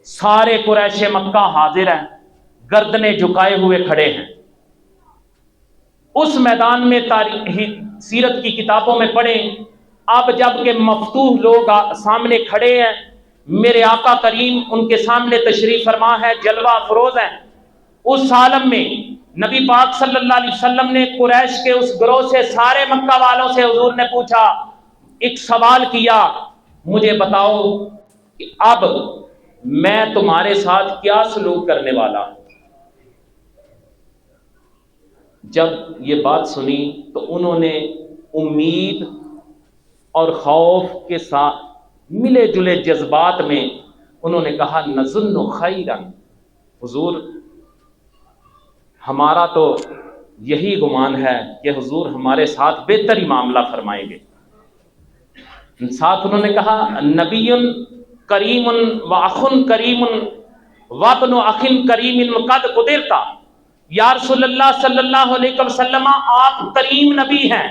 سارے قریش مکہ حاضر ہیں، گردنیں جھکائے ہوئے کھڑے ہیں۔ اس میدان میں تاریخی سیرت کی کتابوں میں پڑھیں، اب جب کہ مفتوح لوگ سامنے کھڑے ہیں، میرے آقا کریم ان کے سامنے تشریف فرما ہے، جلوہ افروز ہیں، اس عالم میں نبی پاک صلی اللہ علیہ وسلم نے قریش کے اس گروہ سے، سارے مکہ والوں سے حضور نے پوچھا، ایک سوال کیا، مجھے بتاؤ کہ اب میں تمہارے ساتھ کیا سلوک کرنے والا ہوں۔ جب یہ بات سنی تو انہوں نے امید اور خوف کے ساتھ ملے جلے جذبات میں انہوں نے کہا نظن خیرا، حضور ہمارا تو یہی گمان ہے کہ حضور ہمارے ساتھ بہتر ہی معاملہ فرمائیں گے۔ ساتھ انہوں نے کہا نبی کریم و اخ کریم وابن اخ کریم قد قدرتا، یا رسول اللہ صلی اللہ علیہ وسلم آپ کریم نبی ہیں،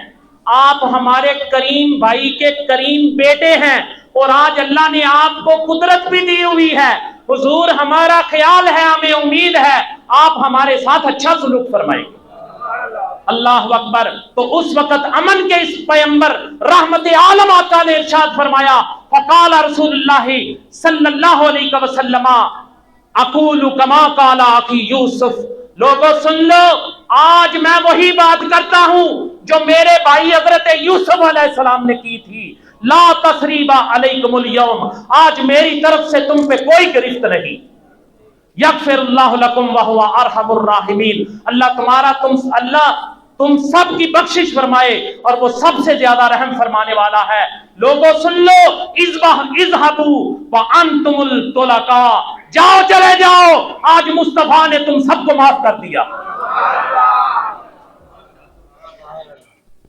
آپ ہمارے کریم بھائی کے کریم بیٹے ہیں، اور آج اللہ نے آپ کو قدرت بھی دی ہوئی ہے، حضور ہمارا خیال ہے، ہمیں امید ہے آپ ہمارے ساتھ اچھا سلوک فرمائیں گے۔ اللہ اکبر۔ تو اس وقت امن کے اس پیغمبر رحمت عالم آقا نے ارشاد فرمایا، فقال رسول اللہ صلی اللہ علیہ وسلم اقول کما قال اخی یوسف، لوگوں سن لو، آج میں وہی بات کرتا ہوں جو میرے بھائی حضرت یوسف علیہ السلام نے کی تھی، لا تثریب علیکم اليوم، آج میری طرف سے تم پہ کوئی گرفت نہیں، یغفر اللہ لکم وہو ارحم الراحمین، اللہ تم سب کی بخشش فرمائے اور وہ سب سے زیادہ رحم فرمانے والا ہے۔ لوگوں سن لو، اذهبوا وانتم الطلقاء، جاؤ چلے جاؤ، آج مصطفیٰ نے تم سب کو معاف کر دیا۔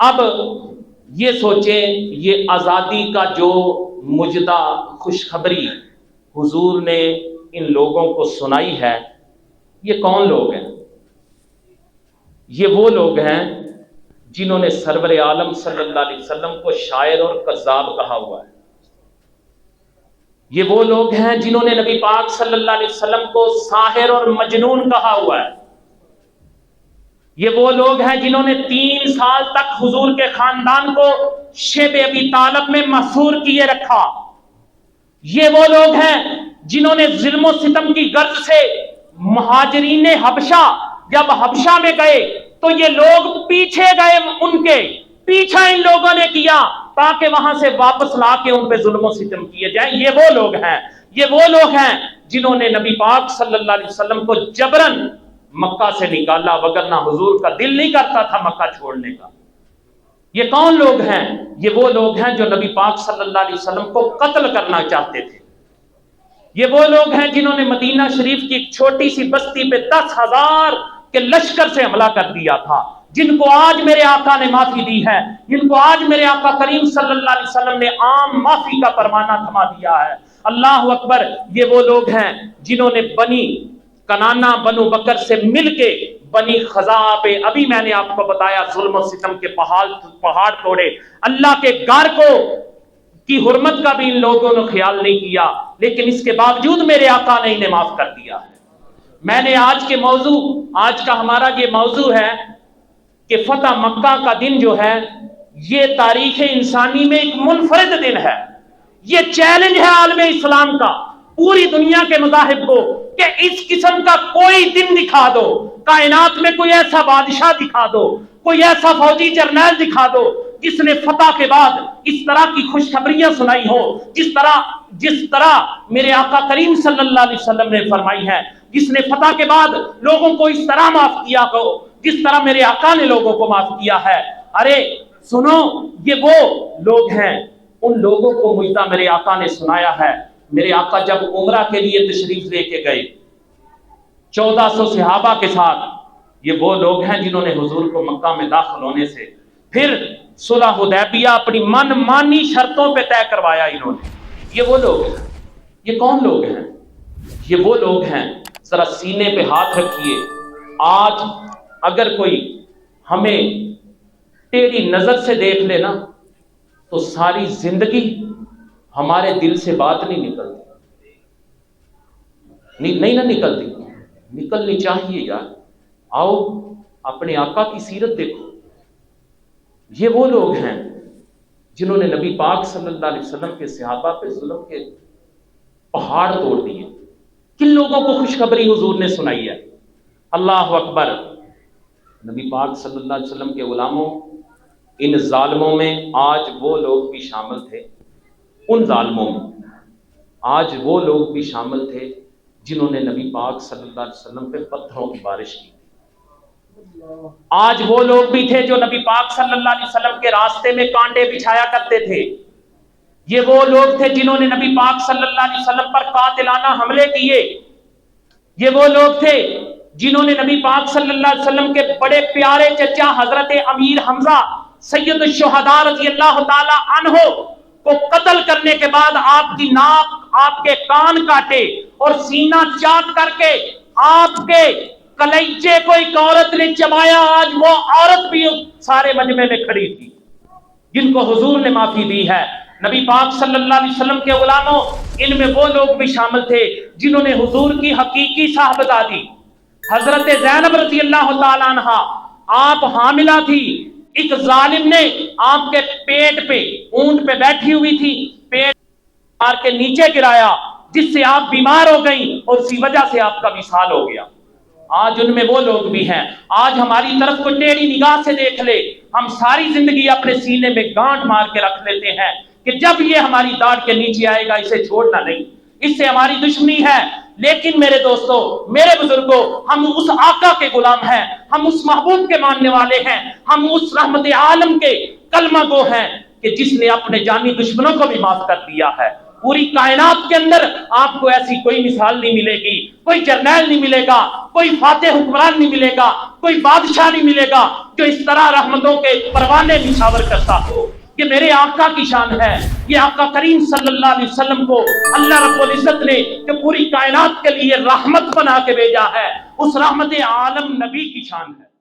اب یہ سوچیں، یہ آزادی کا جو مجدہ خوشخبری حضور نے ان لوگوں کو سنائی ہے، یہ کون لوگ ہیں؟ یہ وہ لوگ ہیں جنہوں نے سرور عالم صلی اللہ علیہ وسلم کو شاعر اور کذاب کہا ہوا ہے۔ یہ وہ لوگ ہیں جنہوں نے نبی پاک صلی اللہ علیہ وسلم کو ساحر اور مجنون کہا ہوا ہے۔ یہ وہ لوگ ہیں جنہوں نے 3 سال تک حضور کے خاندان کو شیب ابی طالب میں محصور کیے رکھا۔ یہ وہ لوگ ہیں جنہوں نے ظلم و ستم کی غرض سے مہاجرین حبشہ جب حبشہ میں گئے تو یہ لوگ پیچھے گئے، ان کے پیچھا ان لوگوں نے کیا تاکہ وہاں سے واپس لا کے ان پہ ظلم و ستم کیے جائیں۔ یہ وہ لوگ ہیں، یہ وہ لوگ ہیں جنہوں نے نبی پاک صلی اللہ علیہ وسلم کو جبرن مکہ سے نکالا، وگرنہ حضور کا دل نہیں کرتا تھا مکہ چھوڑنے کا۔ یہ کون لوگ ہیں؟ یہ وہ لوگ ہیں جو نبی پاک صلی اللہ علیہ وسلم کو قتل کرنا چاہتے تھے۔ یہ وہ لوگ ہیں جنہوں نے مدینہ شریف کی ایک چھوٹی سی بستی پہ 10,000 کے لشکر سے حملہ کر دیا تھا، جن کو آج میرے آقا نے معافی دی ہے، جن کو آج میرے آقا کریم صلی اللہ علیہ وسلم نے عام معافی کا فرمانہ تھما دیا ہے۔ اللہ اکبر۔ یہ وہ لوگ ہیں جنہوں نے بنی کنانا بنو بکر سے مل کے بنی خزاعہ پہ، ابھی میں نے آپ کو بتایا، ظلم و ستم کے پہاڑ توڑے۔ اللہ کے گھر کو کی حرمت کا بھی ان لوگوں نے خیال نہیں کیا، لیکن اس کے باوجود میرے آقا نے انہیں معاف کر دیا ہے۔ میں نے آج کا ہمارا یہ موضوع ہے کہ فتح مکہ کا دن جو ہے یہ تاریخ انسانی میں ایک منفرد دن ہے۔ یہ چیلنج ہے عالم اسلام کا، پوری دنیا کے مذاہب کو، کہ اس قسم کا کوئی دن دکھا دو، کائنات میں کوئی ایسا بادشاہ دکھا دو، کوئی ایسا فوجی جرنیل دکھا دو جس نے فتح کے بعد اس طرح کی خوشخبریاں سنائی ہو، جس طرح میرے آقا کریم صلی اللہ علیہ وسلم نے فرمائی ہے، جس نے فتح کے بعد لوگوں کو اس طرح معاف کیا ہو جس طرح میرے آقا نے لوگوں کو معاف کیا ہے۔ ارے سنو، یہ وہ لوگ ہیں، ان لوگوں کو مجدہ میرے آقا نے سنایا ہے۔ میرے آقا جب عمرہ کے لیے تشریف لے کے گئے 1400 صحابہ کے ساتھ، یہ وہ لوگ ہیں جنہوں نے حضور کو مکہ میں داخل ہونے سے پھر صلح حدیبیہ اپنی من مانی شرطوں پہ طے کروایا انہوں نے۔ یہ وہ لوگ ہیں۔ یہ کون لوگ ہیں؟ یہ وہ لوگ ہیں، ذرا سینے پہ ہاتھ رکھیے، آج اگر کوئی ہمیں ٹیڑھی نظر سے دیکھ لے نا تو ساری زندگی ہمارے دل سے بات نہیں نکلتی۔ نہیں نہ نکلتی، نکلنی چاہیے یار۔ آؤ اپنے آقا کی سیرت دیکھو۔ یہ وہ لوگ ہیں جنہوں نے نبی پاک صلی اللہ علیہ وسلم کے صحابہ پہ ظلم کے پہاڑ توڑ دیے۔ کن لوگوں کو خوشخبری حضور نے سنائی ہے؟ اللہ اکبر۔ نبی پاک صلی اللہ علیہ وسلم کے غلاموں، ان ظالموں میں آج وہ لوگ بھی شامل تھے، ان ظالموں میں آج وہ لوگ بھی شامل تھے جنہوں نے نبی پاک صلی اللہ علیہ وسلم پہ پتھروں کی بارش کی۔ آج وہ لوگ بھی تھے جو نبی پاک صلی اللہ علیہ وسلم کے راستے میں کانٹے بچھایا کرتے تھے۔ یہ وہ لوگ تھے جنہوں نے نبی پاک صلی اللہ علیہ وسلم پر قاتلانہ حملے کیے۔ یہ وہ لوگ تھے جنہوں نے نبی پاک صلی اللہ علیہ وسلم کے بڑے پیارے چچا حضرت امیر حمزہ سید الشہداء رضی اللہ تعالی عنہ کو قتل کرنے کے بعد آپ کی ناک، آپ کے کان کاٹے اور سینہ چاک کر کے آپ کے کلیجے کو ایک عورت نے چبایا۔ آج وہ عورت بھی سارے مجمع میں کھڑی تھی جن کو حضور نے معافی دی ہے۔ نبی پاک صلی اللہ علیہ وسلم کے غلاموں، ان میں وہ لوگ بھی شامل تھے جنہوں نے حضور کی حقیقی صاحبزادی حضرت زینب رضی اللہ تعالی عنہا، آپ حاملہ تھی، ایک ظالم نے آپ کے پیٹ پہ، اونٹ پہ بیٹھی ہوئی تھی، پیٹ مار کے نیچے گرایا جس سے آپ بیمار ہو گئیں اور اسی وجہ سے آپ کا وصال ہو گیا۔ آج ان میں وہ لوگ بھی ہیں۔ آج ہماری طرف کو ٹیڑھی نگاہ سے دیکھ لے، ہم ساری زندگی اپنے سینے میں گانٹھ مار کے رکھ لیتے ہیں کہ جب یہ ہماری داڑھ کے نیچے آئے گا اسے چھوڑنا نہیں، اس سے ہماری دشمنی ہے۔ لیکن میرے دوستو، میرے بزرگوں، ہم اس آقا کے غلام ہیں، ہم اس محبوب کے ماننے والے ہیں، ہم اس رحمت عالم کے کلمہ گو ہیں کہ جس نے اپنے جانی دشمنوں کو بھی معاف کر دیا ہے۔ پوری کائنات کے اندر آپ کو ایسی کوئی مثال نہیں ملے گی، کوئی جرنیل نہیں ملے گا، کوئی فاتح حکمران نہیں ملے گا، کوئی بادشاہ نہیں ملے گا جو اس طرح رحمتوں کے پروانے نشاور کرتا ہو۔ یہ میرے آقا کی شان ہے۔ یہ آقا کریم صلی اللہ علیہ وسلم کو اللہ رب العزت نے جو پوری کائنات کے لیے رحمت بنا کے بھیجا ہے، اس رحمت عالم نبی کی شان ہے۔